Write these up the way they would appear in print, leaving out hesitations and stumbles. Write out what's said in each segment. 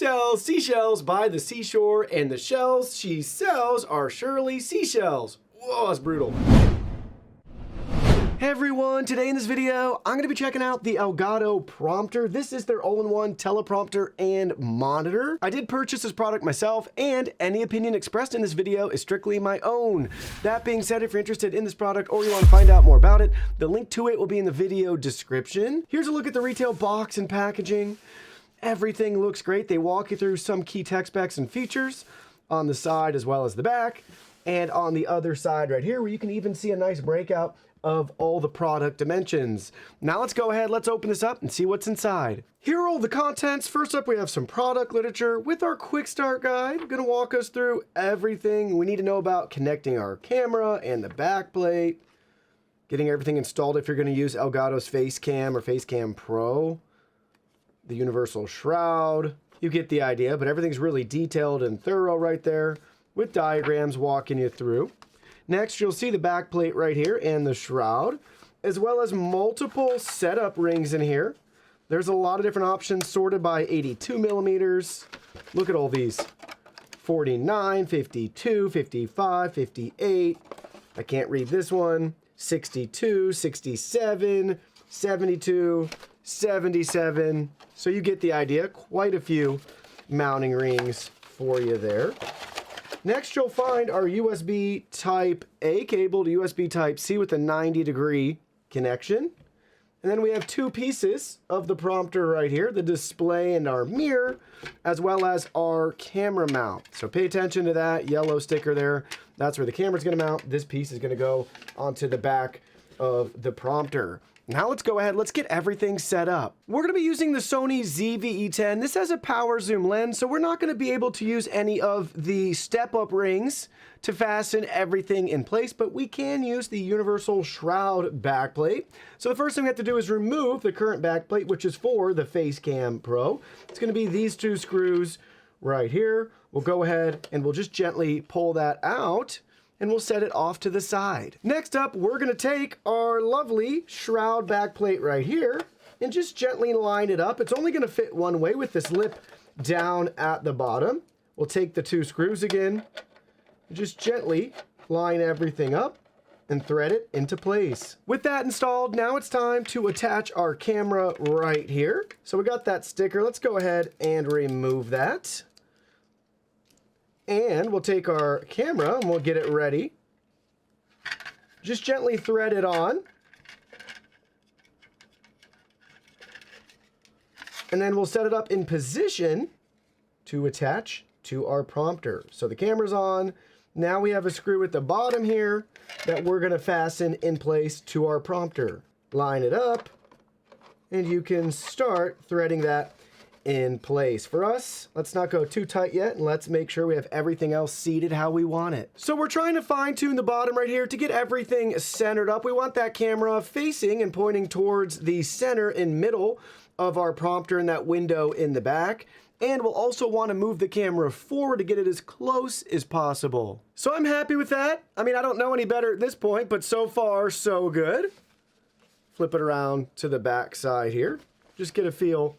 sells seashells by the seashore, and the shells she sells are surely seashells. Whoa, that's brutal. Hey everyone, today in this video, I'm going to be checking out the Elgato Prompter. This is their all-in-one teleprompter and monitor. I did purchase this product myself, and any opinion expressed in this video is strictly my own. That being said, if you're interested in this product or you want to find out more about it, the link to it will be in the video description. Here's a look at the retail box and packaging. Everything looks great. They walk you through some key tech specs and features on the side as well as the back, and on the other side right here, where you can even see a nice breakout of all the product dimensions. Now let's go ahead, let's open this up and see what's inside. Here are all the contents. First up, we have some product literature with our quick start guide. Gonna walk us through everything we need to know about connecting our camera and the back plate, getting everything installed if you're gonna use Elgato's Facecam or Facecam Pro, the universal shroud. You get the idea, but everything's really detailed and thorough right there with diagrams walking you through. Next, you'll see the back plate right here and the shroud, as well as multiple setup rings in here. There's a lot of different options sorted by 82 millimeters. Look at all these. 49, 52, 55, 58. I can't read this one. 62, 67, 72, 77. So you get the idea. Quite a few mounting rings for you there. Next, you'll find our USB Type A cable to USB Type C with a 90-degree connection. And then we have two pieces of the prompter right here, the display and our mirror, as well as our camera mount. So pay attention to that yellow sticker there. That's where the camera's gonna mount. This piece is gonna go onto the back of the prompter. Now let's go ahead, let's get everything set up. We're gonna be using the Sony ZV-E10. This has a power zoom lens, so we're not gonna be able to use any of the step-up rings to fasten everything in place, but we can use the universal shroud backplate. So the first thing we have to do is remove the current backplate, which is for the Facecam Pro. It's gonna be these two screws right here. We'll go ahead and we'll just gently pull that out, and we'll set it off to the side. Next up, we're gonna take our lovely shroud backplate right here and just gently line it up. It's only gonna fit one way with this lip down at the bottom. We'll take the two screws again, and just gently line everything up and thread it into place. With that installed, now it's time to attach our camera right here. So we got that sticker. Let's go ahead and remove that. And we'll take our camera and we'll get it ready. Just gently thread it on. And then we'll set it up in position to attach to our prompter. So the camera's on. Now we have a screw at the bottom here that we're gonna fasten in place to our prompter. Line it up, and you can start threading that in place. For us, let's not go too tight yet, and let's make sure we have everything else seated how we want it. So we're trying to fine tune the bottom right here to get everything centered up. We want that camera facing and pointing towards the center and middle of our prompter and that window in the back. And we'll also want to move the camera forward to get it as close as possible. So I'm happy with that. I mean, I don't know any better at this point, but so far, so good. Flip it around to the back side here. Just get a feel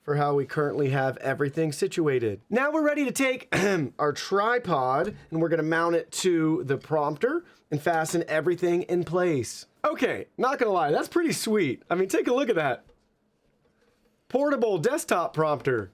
for how we currently have everything situated. Now we're ready to take our tripod and we're gonna mount it to the prompter and fasten everything in place. Okay, not gonna lie, that's pretty sweet. I mean, take a look at that. Portable desktop prompter.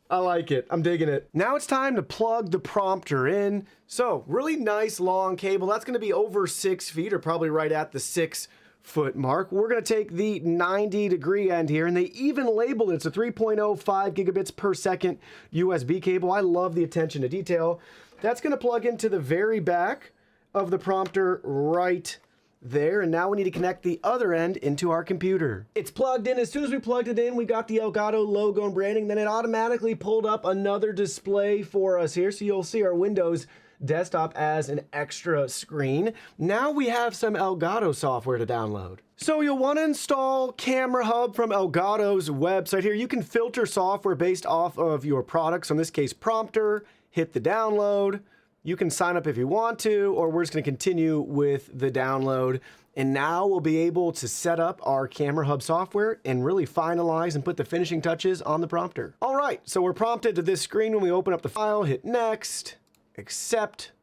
I like it, I'm digging it. Now it's time to plug the prompter in. So really nice long cable. That's gonna be over 6 feet or probably right at the 6-foot mark. We're gonna take the 90-degree end here, and they even labeled it. It's a 3.05 gigabits per second USB cable. I love the attention to detail. That's gonna plug into the very back of the prompter right there, and now we need to connect the other end into our computer. It's plugged in. As soon as we plugged it in, we got the Elgato logo and branding. Then it automatically pulled up another display for us here, so you'll see our Windows desktop as an extra screen. Now we have some Elgato software to download. So you'll want to install Camera Hub from Elgato's website here. You can filter software based off of your products. So in this case, Prompter, hit the download. You can sign up if you want to, or we're just going to continue with the download And now we'll be able to set up our Camera Hub software and really finalize and put the finishing touches on the prompter. All right, so we're prompted to this screen when we open up the file, hit next, accept.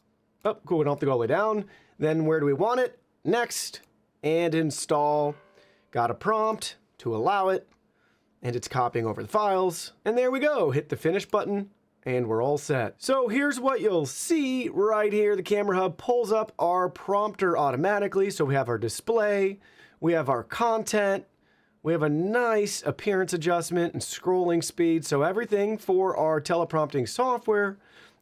Oh, cool, we don't have to go all the way down. Then where do we want it? Next, and install. Got a prompt to allow it, and it's copying over the files. And there we go, hit the finish button, and we're all set. So here's what you'll see right here. The Camera Hub pulls up our prompter automatically. So we have our display, we have our content, we have a nice appearance adjustment and scrolling speed. So everything for our teleprompting software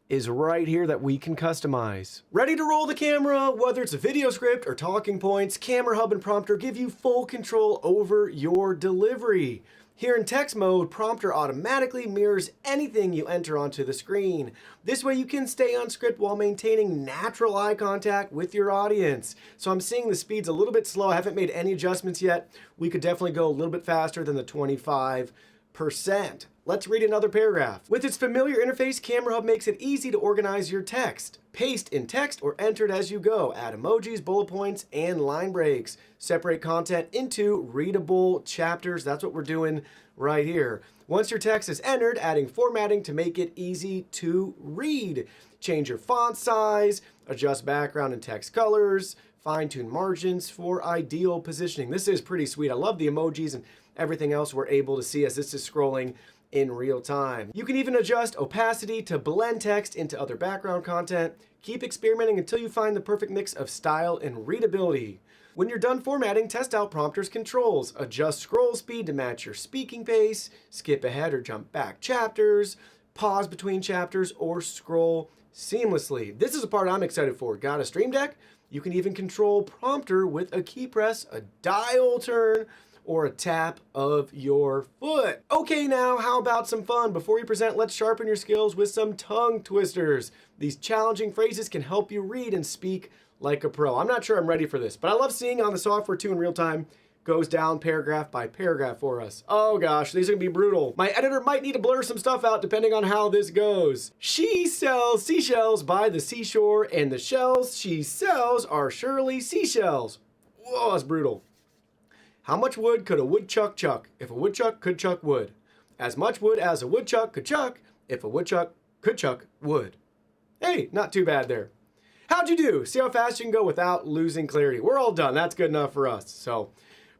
is right here that we can customize. Ready to roll the camera, whether it's a video script or talking points, Camera Hub and Prompter give you full control over your delivery. Here in text mode, Prompter automatically mirrors anything you enter onto the screen. This way you can stay on script while maintaining natural eye contact with your audience. So I'm seeing the speed's a little bit slow. I haven't made any adjustments yet. We could definitely go a little bit faster than the 25%. Let's read another paragraph. With its familiar interface, Camera Hub makes it easy to organize your text. Paste in text or enter it as you go. Add emojis, bullet points, and line breaks. Separate content into readable chapters. That's what we're doing right here. Once your text is entered, adding formatting to make it easy to read. Change your font size, adjust background and text colors, fine-tune margins for ideal positioning. This is pretty sweet. I love the emojis and everything else we're able to see as this is scrolling in real time. You can even adjust opacity to blend text into other background content. Keep experimenting until you find the perfect mix of style and readability. When you're done formatting, test out Prompter's controls. Adjust scroll speed to match your speaking pace, skip ahead or jump back chapters, pause between chapters, or scroll seamlessly. This is the part I'm excited for. Got a Stream Deck? You can even control Prompter with a key press, a dial turn, or a tap of your foot. Okay, now how about some fun? Before you present, let's sharpen your skills with some tongue twisters. These challenging phrases can help you read and speak like a pro. I'm not sure I'm ready for this, but I love seeing on the software too in real time. Goes down paragraph by paragraph for us. Oh gosh, these are gonna be brutal. My editor might need to blur some stuff out depending on how this goes. She sells seashells by the seashore, and the shells she sells are surely seashells. Whoa, that's brutal. How much wood could a woodchuck chuck if a woodchuck could chuck wood? As much wood as a woodchuck could chuck if a woodchuck could chuck wood. Hey, not too bad there. How'd you do? See how fast you can go without losing clarity. We're all done. That's good enough for us. So,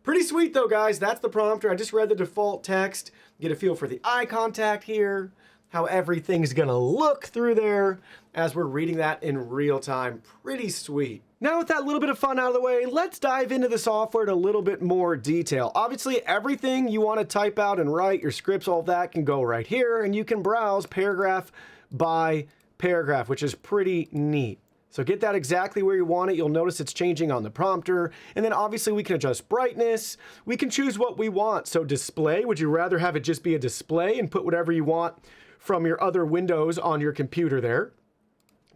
pretty sweet though, guys. That's the prompter. I just read the default text. Get a feel for the eye contact here, how everything's gonna look through there as we're reading that in real time. Pretty sweet. Now with that little bit of fun out of the way, let's dive into the software in a little bit more detail. Obviously, everything you want to type out and write, your scripts, all that can go right here, and you can browse paragraph by paragraph, which is pretty neat. So get that exactly where you want it. You'll notice it's changing on the prompter. And then obviously we can adjust brightness. We can choose what we want. So display, would you rather have it just be a display and put whatever you want from your other windows on your computer there?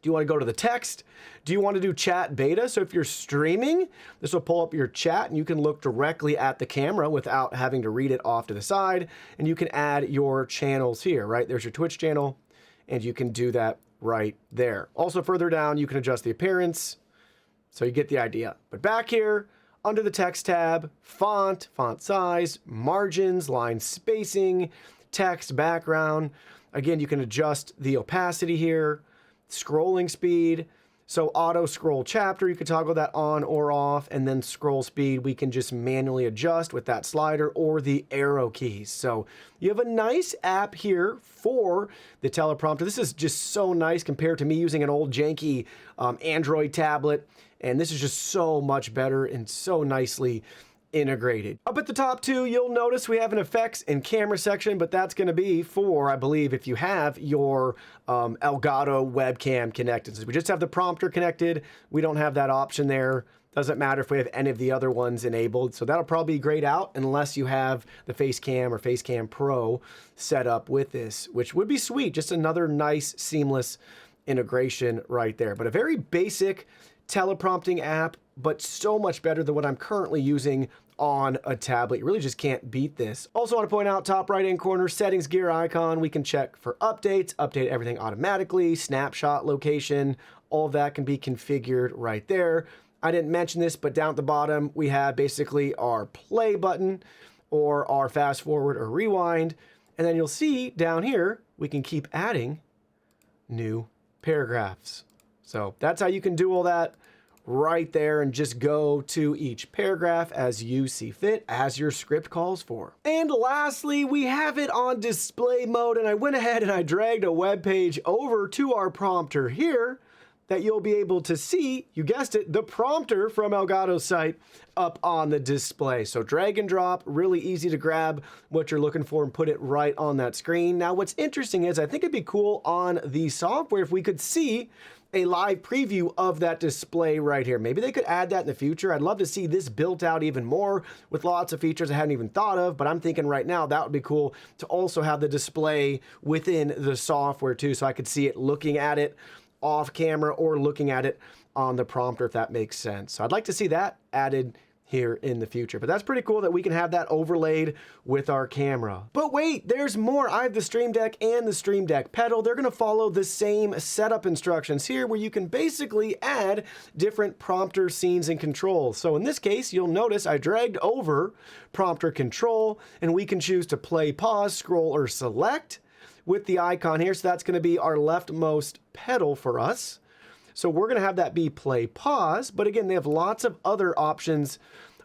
Do you want to go to the text? Do you want to do chat beta? So if you're streaming, this will pull up your chat and you can look directly at the camera without having to read it off to the side. And you can add your channels here, right? There's your Twitch channel and you can do that right there. Also further down, you can adjust the appearance. So you get the idea. But back here, under the text tab, font size, margins, line spacing, text background. Again, you can adjust the opacity here. Scrolling speed, so auto scroll chapter, you can toggle that on or off, and then scroll speed we can just manually adjust with that slider or the arrow keys. So you have a nice app here for the teleprompter. This is just so nice compared to me using an old janky Android tablet, and this is just so much better and so nicely integrated. Up at the top too, you'll notice we have an effects and camera section, but that's going to be for, I believe, if you have your Elgato webcam connected. Since we just have the prompter connected, we don't have that option there. Doesn't matter if we have any of the other ones enabled. So that'll probably be grayed out unless you have the Facecam or Facecam Pro set up with this, which would be sweet. Just another nice, seamless integration right there. But a very basic teleprompting app, but so much better than what I'm currently using on a tablet. You really just can't beat this. Also want to point out, top right-hand corner, settings gear icon. We can check for updates, update everything automatically, snapshot location. All of that can be configured right there. I didn't mention this, but down at the bottom, we have basically our play button or our fast forward or rewind. And then you'll see down here, we can keep adding new paragraphs. So that's how you can do all that right there and just go to each paragraph as you see fit, as your script calls for. And lastly, we have it on display mode, and I went ahead and I dragged a web page over to our prompter here that you'll be able to see, you guessed it, the prompter from Elgato's site up on the display. So drag and drop, really easy to grab what you're looking for and put it right on that screen. Now what's interesting is I think it'd be cool on the software if we could see a live preview of that display right here. Maybe they could add that in the future. I'd love to see this built out even more with lots of features I hadn't even thought of, but I'm thinking right now that would be cool to also have the display within the software too, so I could see it looking at it off camera or looking at it on the prompter, if that makes sense. So I'd like to see that added here in the future. But that's pretty cool that we can have that overlaid with our camera. But wait, there's more. I have the Stream Deck and the Stream Deck pedal. They're gonna follow the same setup instructions here where you can basically add different prompter scenes and controls. So in this case, you'll notice I dragged over prompter control and we can choose to play, pause, scroll, or select with the icon here. So that's gonna be our leftmost pedal for us. So we're gonna have that be play, pause, but again, they have lots of other options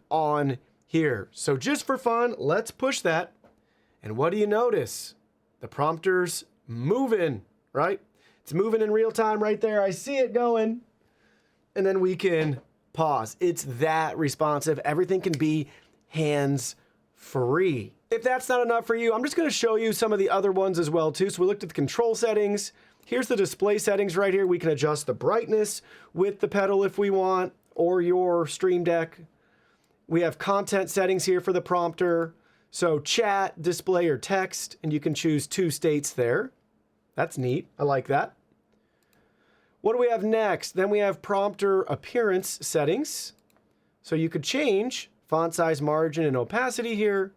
on here. So just for fun, let's push that. And what do you notice? The prompter's moving, right? It's moving in real time right there. I see it going. And then we can pause. It's that responsive. Everything can be hands-free. If that's not enough for you, I'm just gonna show you some of the other ones as well too. So we looked at the control settings. Here's the display settings right here. We can adjust the brightness with the pedal if we want, or your Stream Deck. We have content settings here for the prompter. So chat, display, or text, and you can choose 2 states there. That's neat, I like that. What do we have next? Then we have prompter appearance settings. So you could change font size, margin, and opacity here,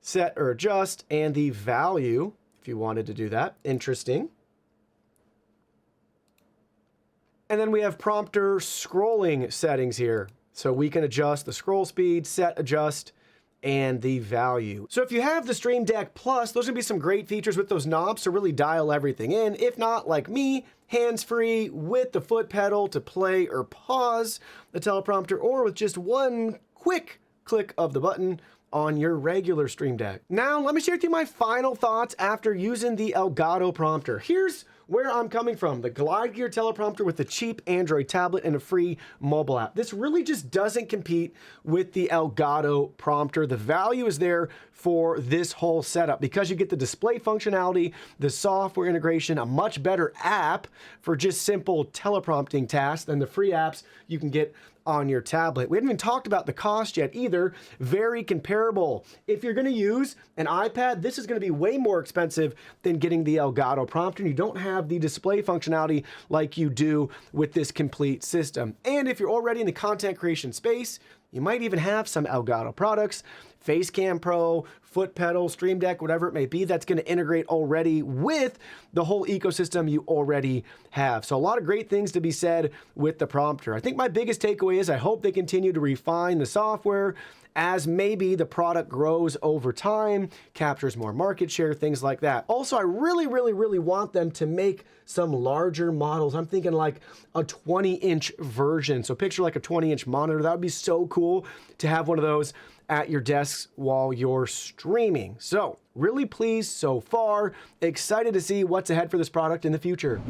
set or adjust, and the value if you wanted to do that. Interesting. And then we have prompter scrolling settings here. So we can adjust the scroll speed, set, adjust, and the value. So if you have the Stream Deck Plus, those are gonna be some great features with those knobs to really dial everything in. If not, like me, hands-free with the foot pedal to play or pause the teleprompter, or with just one quick click of the button on your regular Stream Deck. Now, let me share with you my final thoughts after using the Elgato Prompter. Here's where I'm coming from. The Glide Gear teleprompter with the cheap Android tablet and a free mobile app. This really just doesn't compete with the Elgato Prompter. The value is there for this whole setup because you get the display functionality, the software integration, a much better app for just simple teleprompting tasks than the free apps you can get on your tablet. We haven't even talked about the cost yet either. Very comparable. If you're gonna use an iPad, this is gonna be way more expensive than getting the Elgato Prompter. You don't have the display functionality like you do with this complete system. And if you're already in the content creation space, you might even have some Elgato products, Facecam Pro, foot pedal, Stream Deck, whatever it may be, that's gonna integrate already with the whole ecosystem you already have. So a lot of great things to be said with the prompter. I think my biggest takeaway is I hope they continue to refine the software as maybe the product grows over time, captures more market share, things like that. Also, I really want them to make some larger models. I'm thinking like a 20-inch version. So picture like a 20-inch monitor. That would be so cool to have one of those at your desks while you're streaming. So really pleased so far. Excited to see what's ahead for this product in the future.